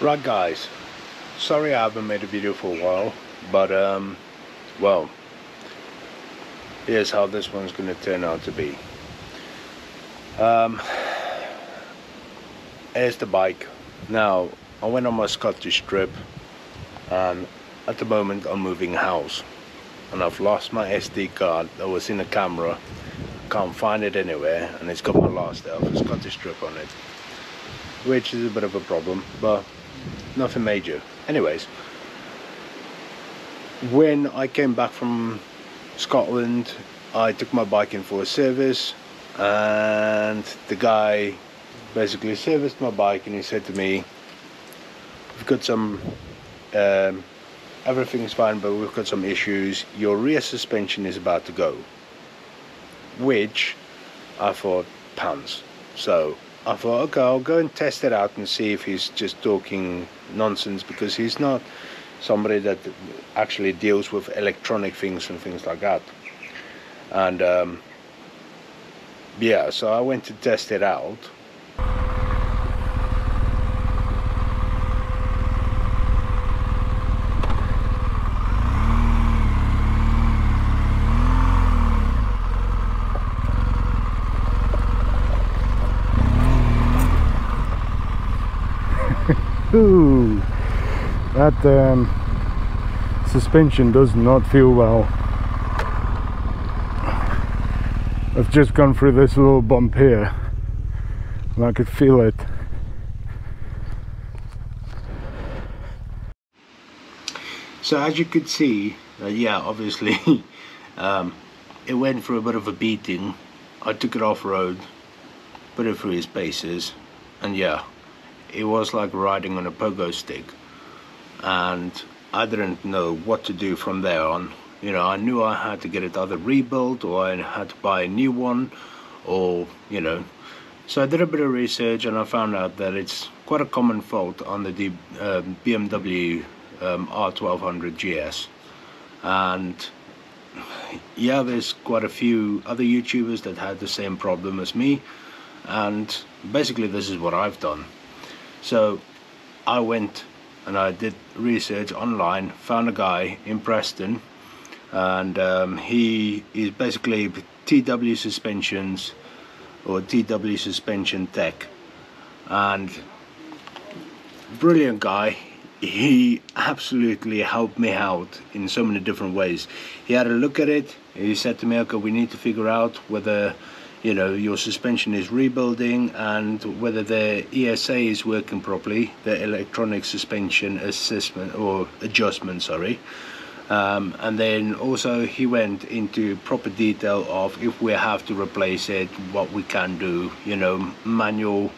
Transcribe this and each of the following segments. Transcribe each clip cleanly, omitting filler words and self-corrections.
Right guys, sorry I haven't made a video for a while, but well, here's how this one's going to turn out to be. Here's the bike. Now I went on my Scottish trip, and at the moment I'm moving house, and I've lost my SD card that was in the camera. Can't find it anywhere, and it's got my last day of a Scottish trip on it, which is a bit of a problem, but nothing major. Anyways, when I came back from Scotland, I took my bike in for a service, and the guy basically serviced my bike, and he said to me, we've got some everything's fine, but we've got some issues. Your rear suspension is about to go. Which I thought, pants. So I thought, okay, I'll go and test it out and see if he's just talking nonsense, because he's not somebody that actually deals with electronic things and things like that. And yeah, so I went to test it out. Ooh, that suspension does not feel well. I've just gone through this little bump here and I could feel it. So as you could see, yeah, obviously it went through a bit of a beating. I took it off-road, put it through its paces, and yeah, it was like riding on a pogo stick, and I didn't know what to do from there on. You know, I knew I had to get it either rebuilt or I had to buy a new one, or you know. So I did a bit of research and I found out that it's quite a common fault on the BMW R1200 GS. And yeah, there's quite a few other YouTubers that had the same problem as me, and basically this is what I've done. So I went and I did research online, found a guy in Preston, and he is basically TW Suspensions or TW Suspension Tech, and brilliant guy. He absolutely helped me out in so many different ways. He had a look at it. He said to me, okay, we need to figure out whether, you know, your suspension is rebuilding and whether the ESA is working properly, the electronic suspension assessment or adjustment, sorry. And then also he went into proper detail of if we have to replace it, what we can do, you know, manual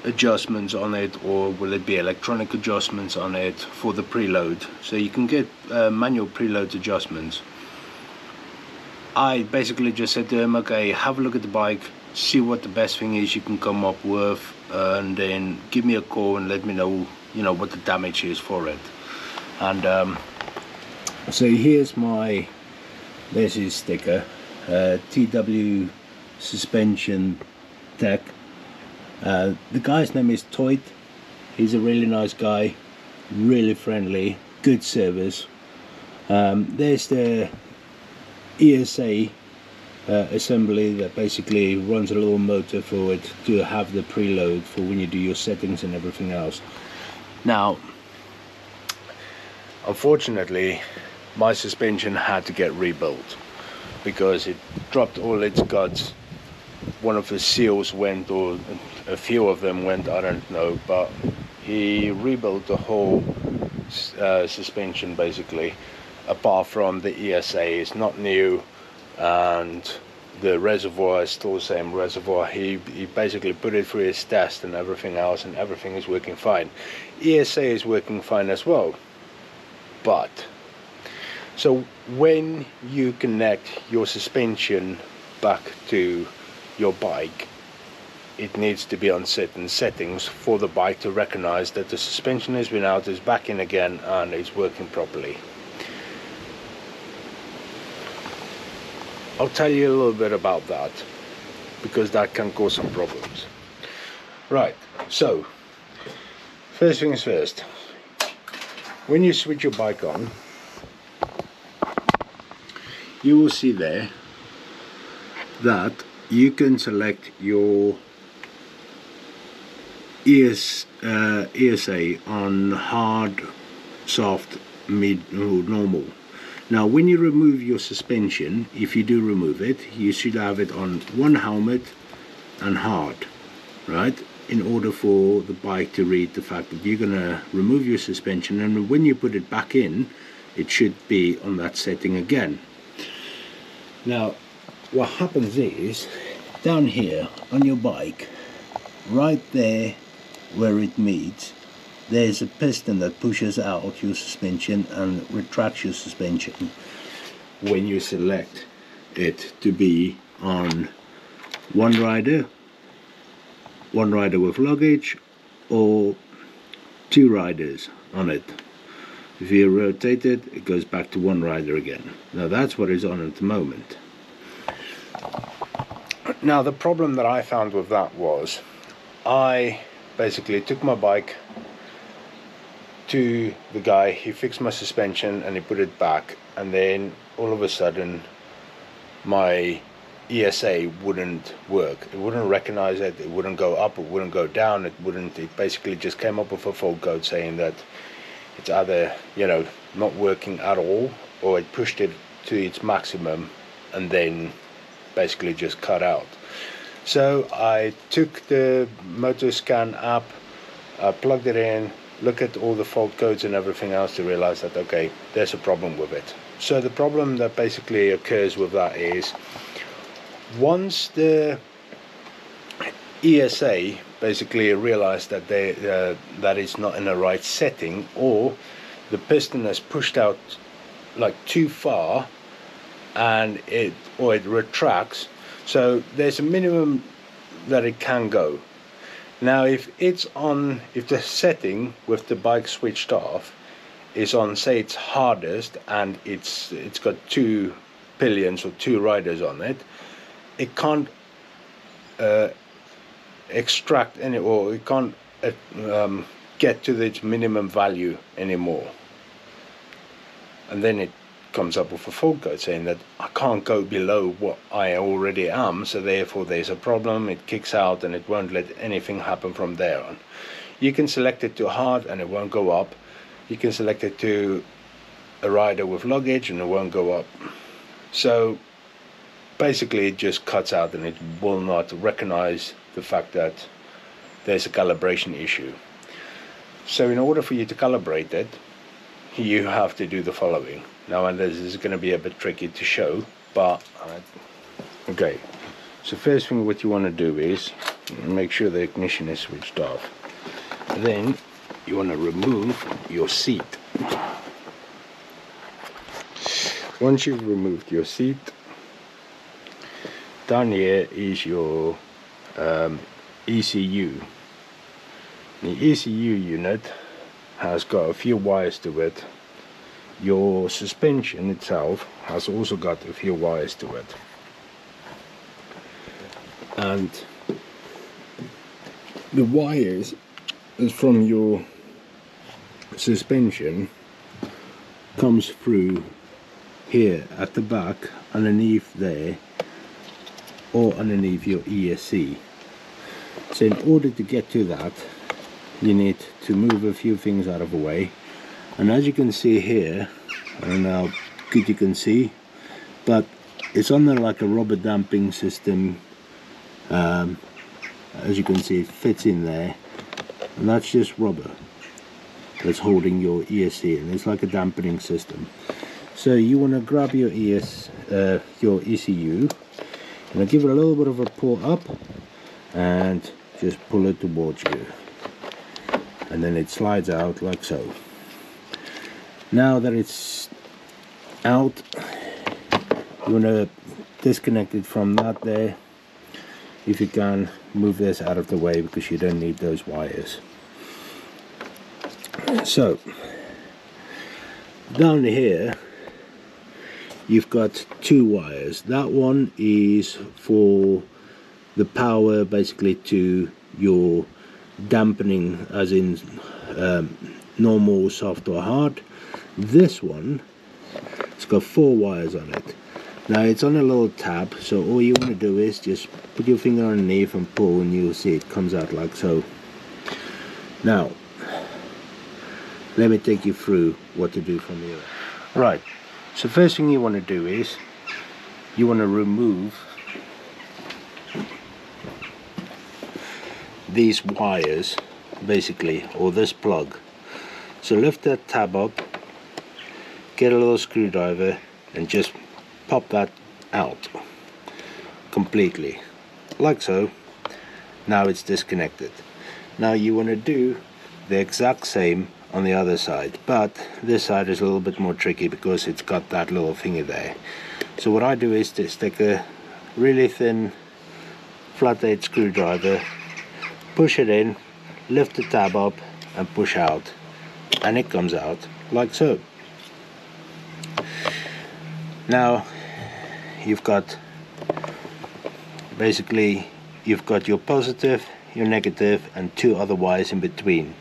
adjustments on it, or will it be electronic adjustments on it for the preload. So you can get manual preload adjustments. I basically just said to him, okay, have a look at the bike, see what the best thing is you can come up with, and then give me a call and let me know, you know, what the damage is for it. And so here's there's his sticker, TW Suspension Tech. The guy's name is Toit. He's a really nice guy, really friendly, good service. There's the ESA assembly that basically runs a little motor for it to have the preload for when you do your settings and everything else. Now, unfortunately, my suspension had to get rebuilt because it dropped all its guts. One of the seals went, or a few of them went, I don't know, but he rebuilt the whole suspension basically, apart from the ESA. It's not new, and the reservoir is still the same reservoir. He basically put it through his test and everything else, and everything is working fine. ESA is working fine as well. But so when you connect your suspension back to your bike, it needs to be on certain settings for the bike to recognize that the suspension has been out, is back in again, and is working properly. I'll tell you a little bit about that, because that can cause some problems. Right, So first things first, when you switch your bike on, you will see there that you can select your ESA on hard, soft, mid or normal. Now when you remove your suspension, if you do remove it, you should have it on one helmet and hard, right, in order for the bike to read the fact that you're gonna remove your suspension, and when you put it back in, it should be on that setting again. Now what happens is, down here on your bike, right there where it meets, there's a piston that pushes out your suspension and retracts your suspension when you select it to be on one rider with luggage, or two riders on it. If you rotate it, it goes back to one rider again. Now that's what is on at the moment. Now the problem that I found with that was, I basically took my bike to the guy, he fixed my suspension and he put it back, and then all of a sudden my ESA wouldn't work. It wouldn't recognize it, it wouldn't go up, it wouldn't go down, it basically just came up with a fault code saying that it's either, you know, not working at all, or it pushed it to its maximum and then basically just cut out. So I took the Motoscan app, I plugged it in, look at all the fault codes and everything else to realize that, okay, there's a problem with it. So the problem that basically occurs with that is, once the ESA basically realized that that it's not in the right setting, or the piston has pushed out like too far and it retracts, so there's a minimum that it can go. Now if the setting with the bike switched off is on, say, its hardest, and it's got two pillions or two riders on it, it can't extract any, or it can't get to its minimum value anymore, and then it comes up with a fault code saying that I can't go below what I already am, so therefore there's a problem. It kicks out and it won't let anything happen from there on. You can select it to hard and it won't go up. You can select it to a rider with luggage and it won't go up. So basically it just cuts out and it will not recognize the fact that there's a calibration issue. So in order for you to calibrate it, you have to do the following. Now, and this is going to be a bit tricky to show, but okay. So first thing what you want to do is make sure the ignition is switched off. Then you want to remove your seat. Once you've removed your seat, down here is your ECU. The ECU unit has got a few wires to it. Your suspension itself has also got a few wires to it, and the wires is from your suspension comes through here at the back, underneath there, or underneath your ESC. So in order to get to that, you need to move a few things out of the way. And as you can see here, I don't know how good you can see, but it's under like a rubber damping system. As you can see, it fits in there, and that's just rubber that's holding your ESC, and it's like a dampening system. So you want to grab your your ECU, and give it a little bit of a pull up, and just pull it towards you, and then it slides out like so. Now that it's out, you want to disconnect it from that there. If you can, move this out of the way because you don't need those wires. So down here you've got two wires. That one is for the power basically to your dampening, as in normal, soft or hard. This one, it's got 4 wires on it. Now it's on a little tab, so all you want to do is just put your finger underneath and pull, and you'll see it comes out like so. Now let me take you through what to do from here. Right, so first thing you want to do is you want to remove these wires basically, or this plug. So lift that tab up, get a little screwdriver and just pop that out completely, like so. Now it's disconnected. Now you want to do the exact same on the other side, but this side is a little bit more tricky because it's got that little thingy there. So what I do is just take a really thin flathead screwdriver, push it in, lift the tab up and push out, and it comes out like so. Now you've got basically you've got your positive, your negative and 2 other wires in between.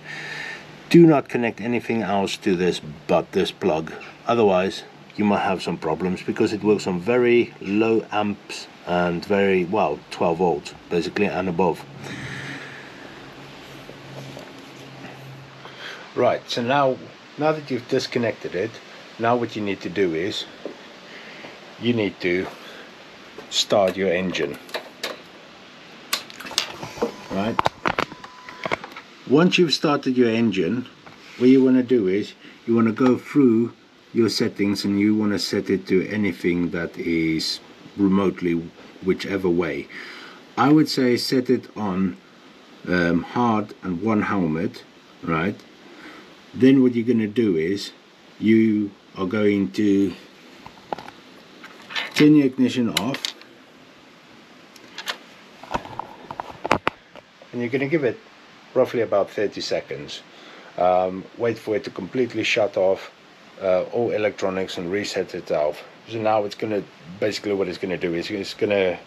Do not connect anything else to this but this plug, otherwise you might have some problems, because it works on very low amps and very, well, 12 volts basically and above. Right, so now that you've disconnected it, now what you need to do is you need to start your engine. Right, once you've started your engine, what you want to do is you want to go through your settings and you want to set it to anything that is remotely whichever way. I would say set it on hard and 1 helmet, right? Then what you're going to do is you are going to turn your ignition off, and you're going to give it roughly about 30 seconds. Wait for it to completely shut off all electronics and reset itself. So now it's going to, basically what it's going to do is it's going to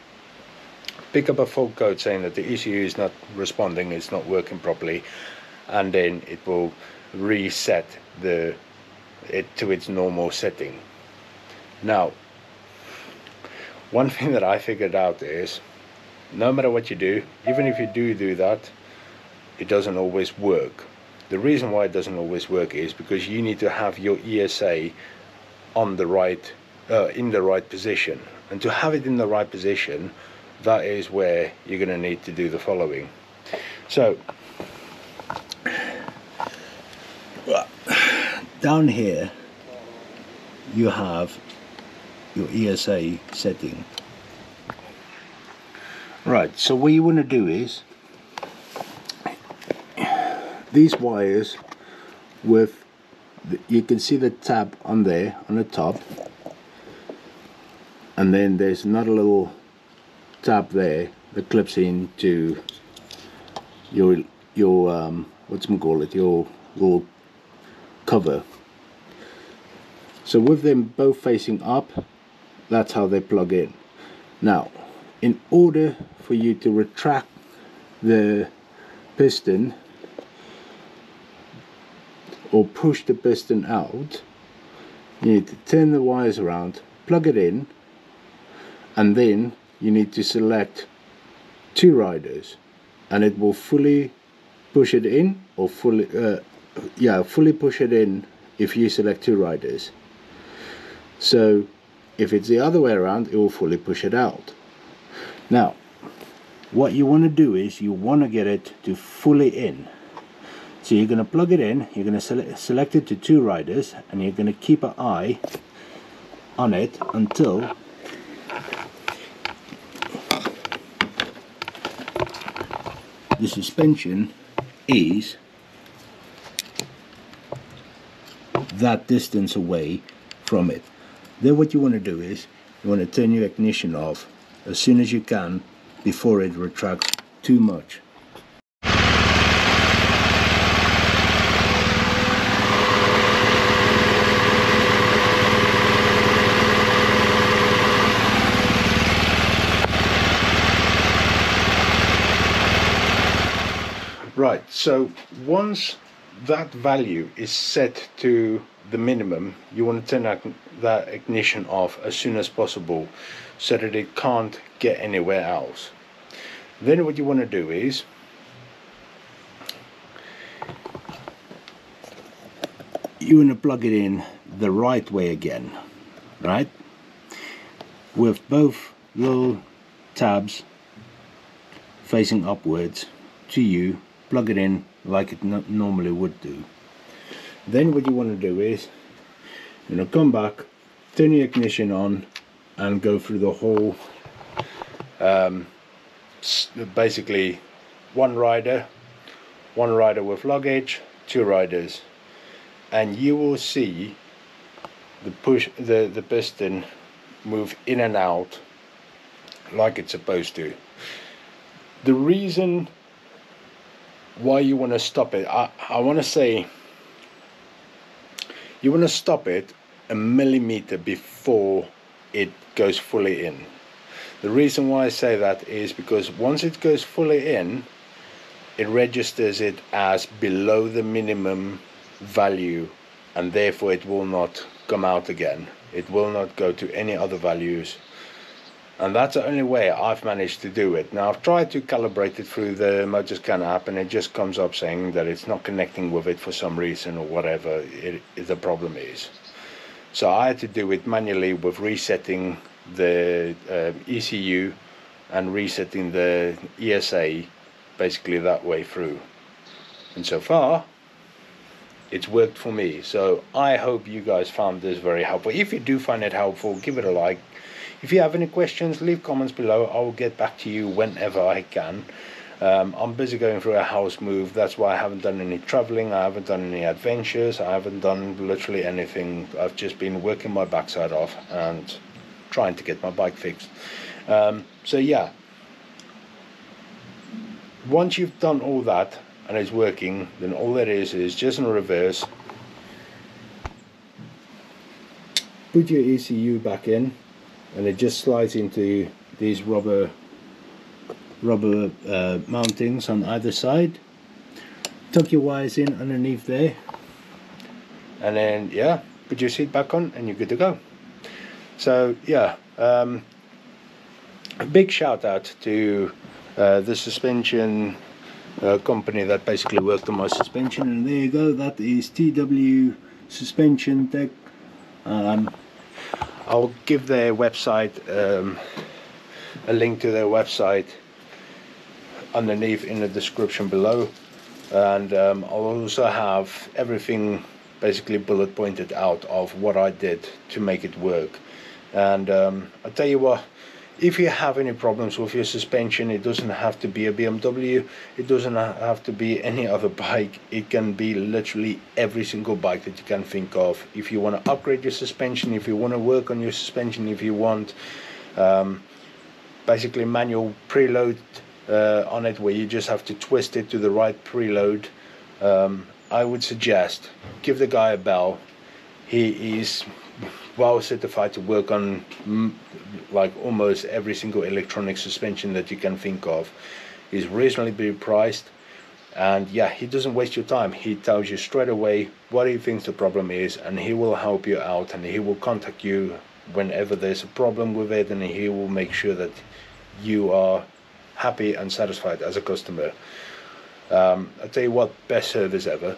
pick up a fault code saying that the ECU is not responding, it's not working properly, and then it will reset it to its normal setting. Now, one thing that I figured out is no matter what you do, even if you do that, it doesn't always work. The reason why it doesn't always work is because you need to have your ESA on the right, in the right position, and to have it in the right position, that is where you're going to need to do the following. So down here you have your ESA setting. Right, so what you want to do is these wires with you can see the tab on there on the top, and then there's another little tab there that clips into your whatchamacallit, your little cover. So with them both facing up, that's how they plug in. Now, in order for you to retract the piston or push the piston out, you need to turn the wires around, plug it in, and then you need to select 2 riders, and it will fully push it in, or fully push it in if you select 2 riders. So if it's the other way around, it will fully push it out. Now what you want to do is you want to get it to fully in. So you're going to plug it in, you're going to select it to 2 riders, and you're going to keep an eye on it until the suspension is that distance away from it. Then what you want to do is you want to turn your ignition off as soon as you can before it retracts too much. Right, so once that value is set to the minimum, you want to turn that ignition off as soon as possible so that it can't get anywhere else. Then what you want to do is you want to plug it in the right way again, right? With both little tabs facing upwards to you, plug it in like it normally would do. Then what you want to do is, you know, come back, turn the ignition on, and go through the whole, basically one rider with luggage, 2 riders, and you will see the piston move in and out like it's supposed to. The reason why you want to stop it, I want to say you want to stop it a millimeter before it goes fully in. The reason why I say that is because once it goes fully in, it registers it as below the minimum value, and therefore it will not come out again. It will not go to any other values, and that's the only way I've managed to do it. Now I've tried to calibrate it through the Motorscan app, and it just comes up saying that it's not connecting with it for some reason or whatever the problem is. So I had to do it manually with resetting the ECU and resetting the ESA, basically that way through. And so far it's worked for me, so I hope you guys found this very helpful. If you do find it helpful, give it a like. If you have any questions, leave comments below. I will get back to you whenever I can. I'm busy going through a house move, that's why I haven't done any traveling, I haven't done any adventures, I haven't done literally anything. I've just been working my backside off and trying to get my bike fixed. So yeah, once you've done all that and it's working, then all that is just in reverse, put your ECU back in, and it just slides into these rubber mountings on either side. Tuck your wires in underneath there, and then yeah, put your seat back on and you're good to go. So yeah, a big shout out to the suspension company that basically worked on my suspension, and there you go, that is TW Suspension Tech. I'll give their website, a link to their website underneath in the description below, and I'll also have everything basically bullet pointed out of what I did to make it work. And I'll tell you what, if you have any problems with your suspension, it doesn't have to be a BMW, it doesn't have to be any other bike, it can be literally every single bike that you can think of. If you want to upgrade your suspension, if you want to work on your suspension, if you want basically manual preload on it, where you just have to twist it to the right preload, I would suggest give the guy a bell. He is well certified to work on like almost every single electronic suspension that you can think of. He's reasonably priced, and yeah, he doesn't waste your time. He tells you straight away what he thinks the problem is, and he will help you out, and he will contact you whenever there's a problem with it, and he will make sure that you are happy and satisfied as a customer. I'll tell you what, best service ever.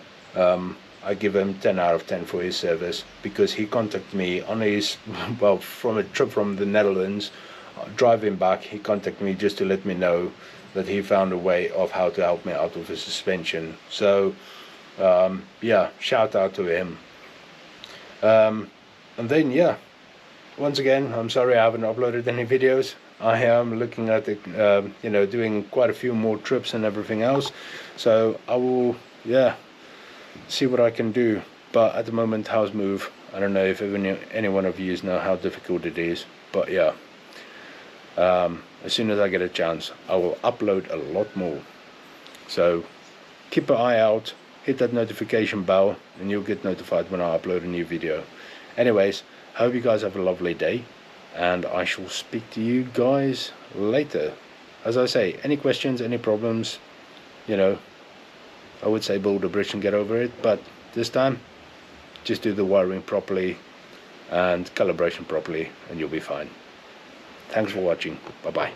I give him 10 out of 10 for his service, because he contacted me on his, well, from a trip from the Netherlands, driving back, he contacted me just to let me know that he found a way of how to help me out with the suspension. So yeah, shout out to him. And then yeah, once again, I'm sorry I haven't uploaded any videos. I am looking at it, you know, doing quite a few more trips and everything else, so I will, yeah, see what I can do. But at the moment, house move, I don't know if any one of you know how difficult it is, but yeah, as soon as I get a chance, I will upload a lot more. So keep an eye out, hit that notification bell, and you'll get notified when I upload a new video. Anyways, hope you guys have a lovely day, and I shall speak to you guys later. As I say, any questions, any problems, you know, I would say build a bridge and get over it, but this time just do the wiring properly and calibration properly and you'll be fine. Thanks for watching. Bye bye.